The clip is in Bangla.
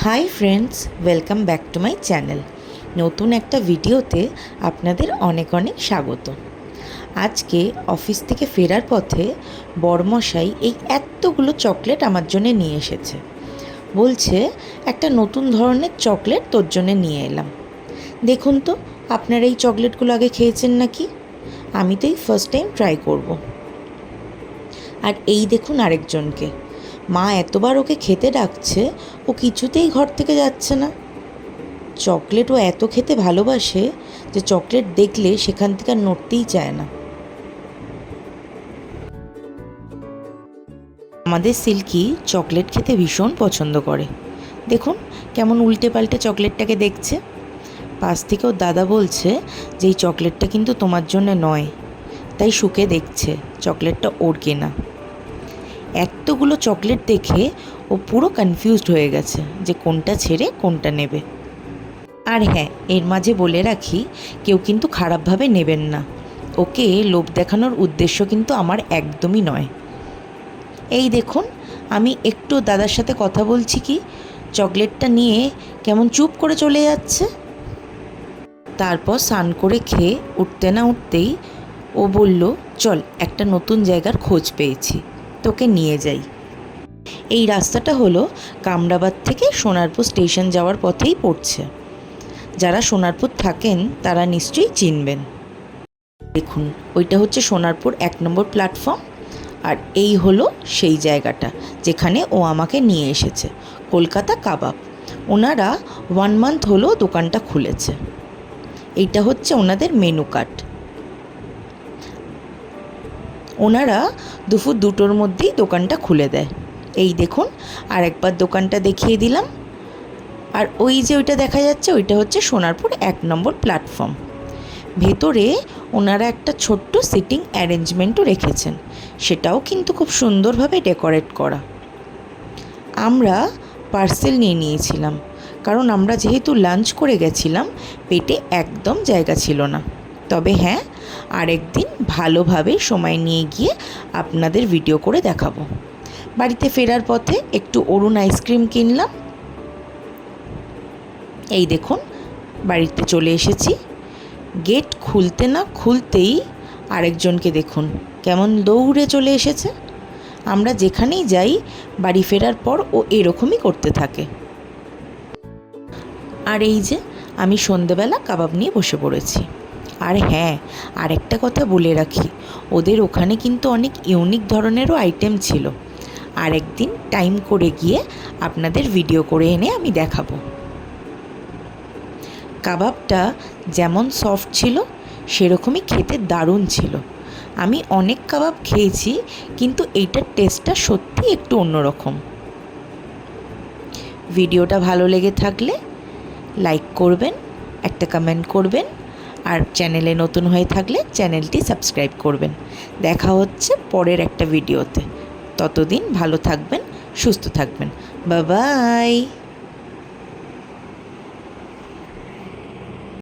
Hi friends, welcome back to my channel. নতুন একটা ভিডিওতে আপনাদের অনেক অনেক স্বাগত। আজকে অফিস থেকে ফেরার পথে বরমশাই এই এতগুলো চকলেট আমার জন্য নিয়ে এসেছে। বলছে একটা নতুন ধরনের চকলেট তোর জন্য নিয়ে এলাম। দেখুন তো, আপনারা এই চকলেটগুলো আগে খেয়েছেন নাকি? আমি তো এই ফার্স্ট টাইম ট্রাই করব। আর এই দেখুন আরেকজনকে, মা এতবার ওকে খেতে ডাকছে, ও কিছুতেই ঘর থেকে যাচ্ছে না। চকলেট ও এত খেতে ভালোবাসে যে চকলেট দেখলে সেখান থেকে আর নড়তেই চায় না। আমাদের সিল্কি চকলেট খেতে ভীষণ পছন্দ করে। দেখুন কেমন উল্টে পাল্টে চকলেটটাকে দেখছে। পাশ থেকে ওর দাদা বলছে যে এই চকলেটটা কিন্তু তোমার জন্য নয়, তাই শুকে দেখছে চকলেটটা ওর কেনা। এতগুলো চকলেট দেখে ও পুরো কনফিউজড হয়ে গেছে যে কোনটা ছেড়ে কোনটা নেবে। আর হ্যাঁ, এর মাঝে বলে রাখি, কেউ কিন্তু খারাপভাবে নেবেন না। ওকে লোভ দেখানোর উদ্দেশ্য কিন্তু আমার একদমই নয়। এই দেখুন, আমি একটু দাদার সাথে কথা বলছি কি চকলেটটা নিয়ে কেমন চুপ করে চলে যাচ্ছে। তারপর স্নান করে খেয়ে উঠতে না উঠতেই ও বলল, চল একটা নতুন জায়গার খোঁজ পেয়েছি, তোকে নিয়ে যাই। এই রাস্তাটা হলো কামরাবাদ থেকে সোনারপুর স্টেশন যাওয়ার পথেই পড়ছে। যারা সোনারপুর থাকেন তারা নিশ্চয়ই চিনবেন। দেখুন, ওইটা হচ্ছে সোনারপুর 1 নম্বর প্ল্যাটফর্ম। আর এই হলো সেই জায়গাটা যেখানে ও আমাকে নিয়ে এসেছে, কলকাতা কাবাব। ওনারা 1 মান্থ হলো দোকানটা খুলেছে। এইটা হচ্ছে ওনাদের মেনু কার্ড। ওনারা দুপুর 2টোর মধ্যেই দোকানটা খুলে দেয়। এই দেখুন, আর একবার দোকানটা দেখিয়ে দিলাম। আর ওই যে ওইটা দেখা যাচ্ছে, ওইটা হচ্ছে সোনারপুর 1 নম্বর প্ল্যাটফর্ম। ভেতরে ওনারা একটা ছোট্ট সিটিং অ্যারেঞ্জমেন্টও রেখেছেন, সেটাও কিন্তু খুব সুন্দরভাবে ডেকোরেট করা। আমরা পার্সেল নিয়ে নিয়েছিলাম, কারণ আমরা যেহেতু লাঞ্চ করে গেছিলাম, পেটে একদম জায়গা ছিল না। তবে হ্যাঁ, আরেকদিন ভালোভাবে সময় নিয়ে গিয়ে আপনাদের ভিডিও করে দেখাবো। বাড়িতে ফেরার পথে একটু অরুণ আইসক্রিম কিনলাম। এই দেখুন, বাড়িতে চলে এসেছি। গেট খুলতে না খুলতেই আরেকজনকে দেখুন কেমন দৌড়ে চলে এসেছে। আমরা যেখানেই যাই বাড়ি ফেরার পর ও এরকমই করতে থাকে। আর এই যে আমি সন্ধেবেলা কাবাব নিয়ে বসে পড়েছি। আর হ্যাঁ, আরেকটা কথা বলে রাখি, ওদের ওখানে কিন্তু অনেক ইউনিক ধরনেরও আইটেম ছিল। আর একদিন টাইম করে গিয়ে আপনাদের ভিডিও করে এনে আমি দেখাবো। কাবাবটা যেমন সফট ছিল সেরকমই খেতে দারুণ ছিল। আমি অনেক কাবাব খেয়েছি, কিন্তু এইটার টেস্টটা সত্যি একটু অন্যরকম। ভিডিওটা ভালো লেগে থাকলে লাইক করবেন, একটা কমেন্ট করবেন, আর চ্যানেলে নতুন হয়ে থাকলে চ্যানেলটি সাবস্ক্রাইব করবেন। দেখা হচ্ছে পরের একটা ভিডিওতে। ততদিন ভালো থাকবেন, সুস্থ থাকবেন। Bye bye.